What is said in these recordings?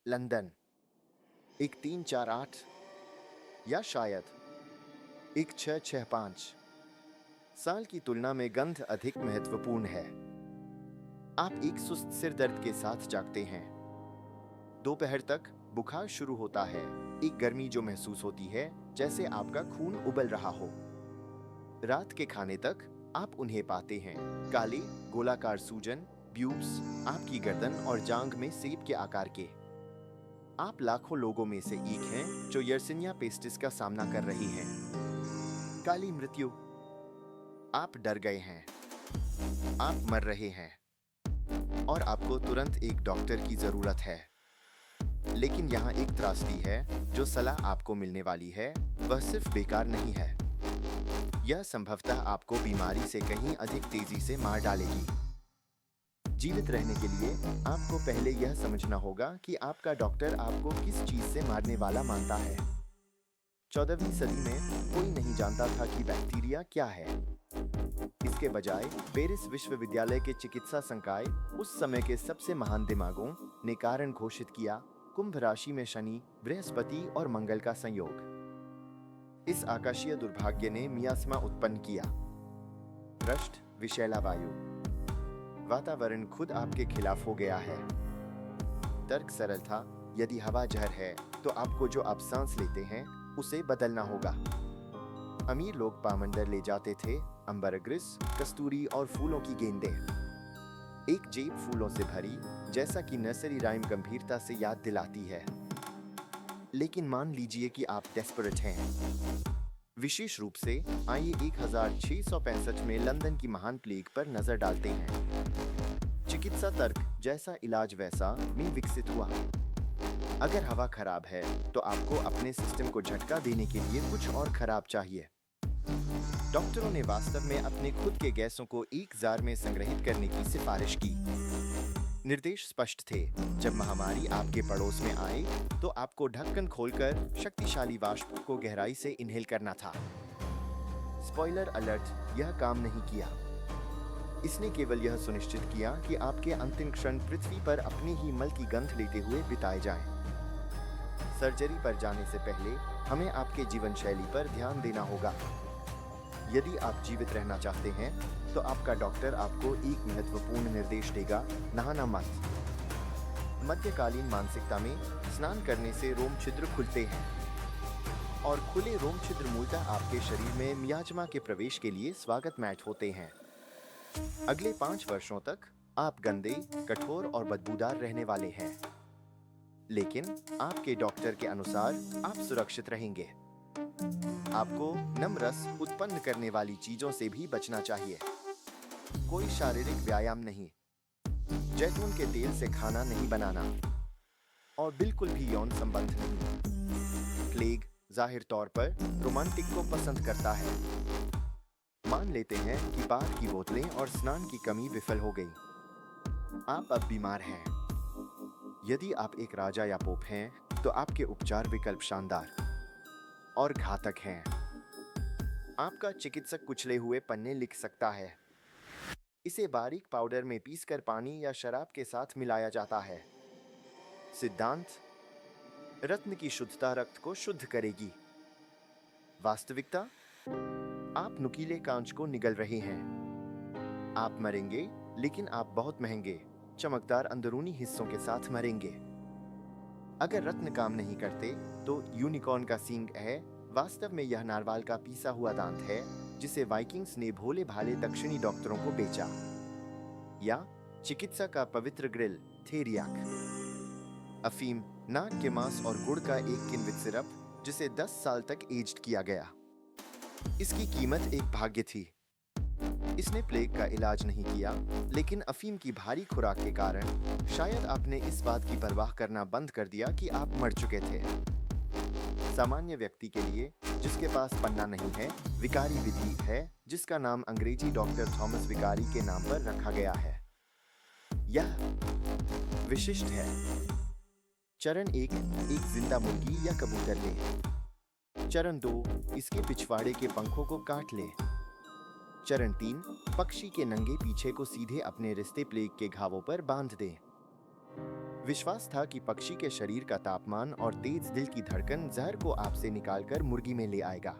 London 1348 या शायद 1665 साल की तुलना में गंध अधिक महत्वपूर्ण है। आप एक सुस्त सिर दर्द के साथ जागते हैं। दोपहर तक बुखार शुरू होता है, एक गर्मी जो महसूस होती है जैसे आपका खून उबल रहा हो। रात के खाने तक आप उन्हें पाते हैं, काले गोलाकार सूजन, ब्यूब्स, आपकी गर्दन और जांघ में सेब के आकार के। आप लाखों लोगों में से एक हैं जो यर्सिनिया पेस्टिस का सामना कर रही हैं। काली मृत्यु। आप डर गए हैं, आप मर रहे हैं और आपको तुरंत एक डॉक्टर की जरूरत है। लेकिन यहाँ एक त्रासदी है, जो सलाह आपको मिलने वाली है वह सिर्फ बेकार नहीं है। यह संभवतः आपको बीमारी से कहीं अधिक तेजी से मार डालेगी। जीवित रहने के लिए आपको पहले यह समझना होगा कि आपका डॉक्टर आपको किस चीज से मारने वाला मानता है। 14वीं सदी में कोई नहीं जानता था कि बैक्टीरिया क्या है। इसके बजाय पेरिस विश्वविद्यालय के चिकित्सा संकाय, उस समय के सबसे महान दिमागों ने कारण घोषित किया: कुंभ राशि में शनि, बृहस्पति और मंगल का संयोग। इस आकाशीय दुर्भाग्य ने मियास्मा उत्पन्न किया। भ्रष्ट विषैला वायु। वातावरण खुद आपके खिलाफ हो गया है। तर्क सरल था, यदि हवा जहर है तो आपको जो आप सांस लेते हैं उसे बदलना होगा। अमीर लोग पामंडर ले जाते थे, अम्बरग्रिस, कस्तूरी और फूलों की गेंदें। एक जेब फूलों से भरी, जैसा कि नर्सरी राइम गंभीरता से याद दिलाती है। लेकिन मान लीजिए कि आप डेस्परेट हैं। विशेष रूप से आइए 1665 में लंदन की महान प्लेग पर नजर डालते हैं। चिकित्सा तर्क जैसा इलाज वैसा में विकसित हुआ। अगर हवा खराब है तो आपको अपने सिस्टम को झटका देने के लिए कुछ और खराब चाहिए। डॉक्टरों ने वास्तव में अपने खुद के गैसों को एक जार में संग्रहित करने की सिफारिश की। निर्देश स्पष्ट थे, जब महामारी आपके पड़ोस में आए तो आपको ढक्कन खोलकर शक्तिशाली वाष्प को गहराई से इनहेल करना था। स्पॉइलर अलर्ट, यह काम नहीं किया। इसने केवल यह सुनिश्चित किया कि आपके अंतिम क्षण पृथ्वी पर अपने ही मल की गंध लेते हुए बिताए जाएं। सर्जरी पर जाने से पहले हमें आपके जीवन शैली पर ध्यान देना होगा। यदि आप जीवित रहना चाहते हैं तो आपका डॉक्टर आपको एक महत्वपूर्ण निर्देश देगा: नहाना मत। मध्यकालीन मानसिकता में स्नान करने से रोम छिद्र खुलते हैं और खुले रोम छिद्र मूलतः आपके शरीर में मियाज्मा के प्रवेश के लिए स्वागत मैट होते हैं। अगले 5 वर्षों तक आप गंदे, कठोर और बदबूदार रहने वाले हैं, लेकिन आपके डॉक्टर के अनुसार आप सुरक्षित रहेंगे। आपको नम रस उत्पन्न करने वाली चीजों से भी बचना चाहिए। कोई शारीरिक व्यायाम नहीं, जैतून के तेल से खाना नहीं बनाना और बिल्कुल भी यौन संबंध नहीं। प्लेग जाहिर तौर पर रोमांटिक को पसंद करता है। मान लेते हैं कि बार की बोतलें और स्नान की कमी विफल हो गई। आप अब बीमार हैं। यदि आप एक राजा या पोप हैं तो आपके उपचार विकल्प शानदार और घातक हैं। आपका चिकित्सक कुचले हुए पन्ने लिख सकता है। इसे बारीक पाउडर में पीसकर पानी या शराब के साथ मिलाया जाता है। सिद्धांत: रत्न की शुद्धता रक्त को शुद्ध करेगी। वास्तविकता: आप नुकीले कांच को निगल रहे हैं। आप मरेंगे, लेकिन आप बहुत महंगे, चमकदार अंदरूनी हिस्सों के साथ मरेंगे। अगर रत्न काम नहीं करते तो यूनिकॉर्न का सींग है। वास्तव में यह नारवाल का पीसा हुआ दांत है जिसे वाइकिंग्स ने भोले भाले दक्षिणी डॉक्टरों को बेचा। या चिकित्सा का पवित्र ग्रिल, थेरियाक। अफीम, नाक के मांस और गुड़ का एक किण्वित सिरप जिसे 10 साल तक एज्ड किया गया। इसकी कीमत एक भाग्य थी। इसने प्लेग का इलाज नहीं किया, लेकिन अफीम की भारी खुराक के कारण शायद आपने इस बात की परवाह करना बंद कर दिया कि आप मर चुके थे। सामान्य व्यक्ति के लिए जिसके पास पन्ना नहीं है, विकारी विधि है जिसका नाम अंग्रेजी डॉक्टर थॉमस विकारी के नाम पर रखा गया है। यह विशिष्ट है। चरण 1, एक जिंदा मुर्गी या कबूतर ले। चरण 2, इसके पिछवाड़े के पंखों को काट ले। चरण 3, पक्षी के नंगे पीछे को सीधे अपने रिश्ते प्लेग के घावों पर बांध दे। विश्वास था कि पक्षी के शरीर का तापमान और तेज दिल की धड़कन जहर को आपसे निकालकर मुर्गी में ले आएगा।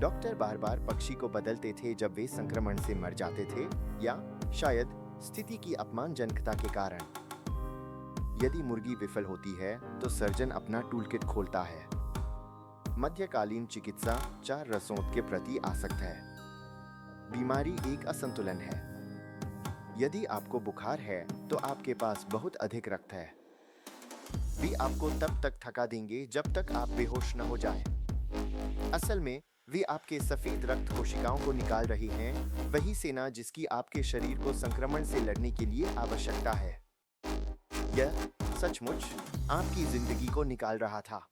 डॉक्टर बार बार पक्षी को बदलते थे जब वे संक्रमण से मर जाते थे या शायद स्थिति की अपमानजनकता के कारण। यदि मुर्गी विफल होती है तो सर्जन अपना टूलकिट खोलता है। मध्यकालीन चिकित्सा 4 रसों के प्रति आसक्त है। बीमारी एक असंतुलन है। यदि आपको बुखार है तो आपके पास बहुत अधिक रक्त है। वे आपको तब तक थका देंगे जब तक आप बेहोश न हो जाएं। असल में वे आपके सफेद रक्त कोशिकाओं को निकाल रही हैं, वही सेना जिसकी आपके शरीर को संक्रमण से लड़ने के लिए आवश्यकता है। यह सचमुच आपकी जिंदगी को निकाल रहा था।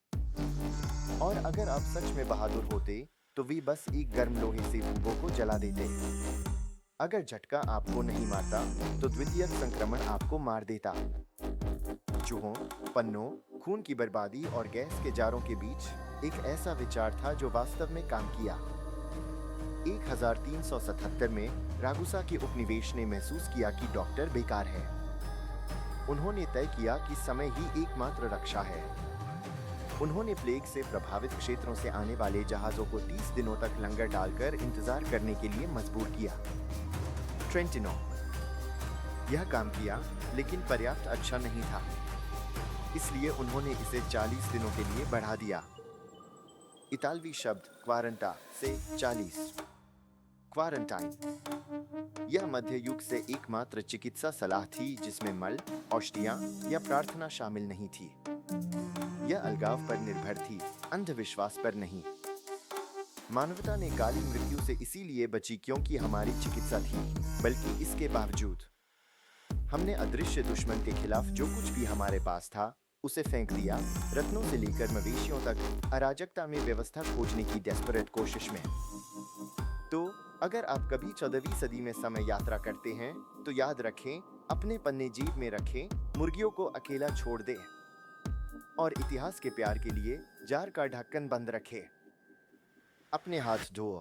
और अगर आप सच में बहादुर होते तो वे बस एक गर्म लोहे से बूबों को जला देते। अगर झटका आपको नहीं मारता तो द्वितीयक संक्रमण आपको मार देता। चूहों, पन्नों, खून की बर्बादी और गैस के जारों के बीच एक ऐसा विचार था जो वास्तव में काम किया। 1377 में रागुसा के उपनिवेश ने महसूस किया कि डॉक्टर बेकार है। उन्होंने तय किया कि समय ही एकमात्र रक्षा है। उन्होंने प्लेग से प्रभावित क्षेत्रों से आने वाले जहाजों को 30 दिनों तक लंगर डालकर इंतजार करने के लिए मजबूर किया। ट्रेंटिनो। यह काम किया, लेकिन पर्याप्त अच्छा नहीं था। इसलिए उन्होंने इसे 40 दिनों के लिए बढ़ा दिया। इतालवी शब्द क्वारंटा से 40 क्वारंटाइन। यह मध्य युग से एकमात्र चिकित्सा सलाह थी जिसमें मल, औषधियां या प्रार्थना शामिल नहीं थी। यह अलगाव पर निर्भर थी, अंधविश्वास पर नहीं। मानवता ने काली मृत्यु से इसीलिए बची क्योंकि हमारी चिकित्सा थी, बल्कि इसके बावजूद हमने अदृश्य दुश्मन के खिलाफ जो कुछ भी हमारे पास था उसे फेंक दिया, रत्नों से लेकर मवेशियों तक अराजकता में व्यवस्था खोजने की डेस्परेट कोशिश में। तो अगर आप कभी 14वीं सदी में समय यात्रा करते हैं तो याद रखें, अपने पन्ने जेब में रखें, मुर्गियों को अकेला छोड़ दें और इतिहास के प्यार के लिए जार का ढक्कन बंद रखें। अपने हाथ धोओ।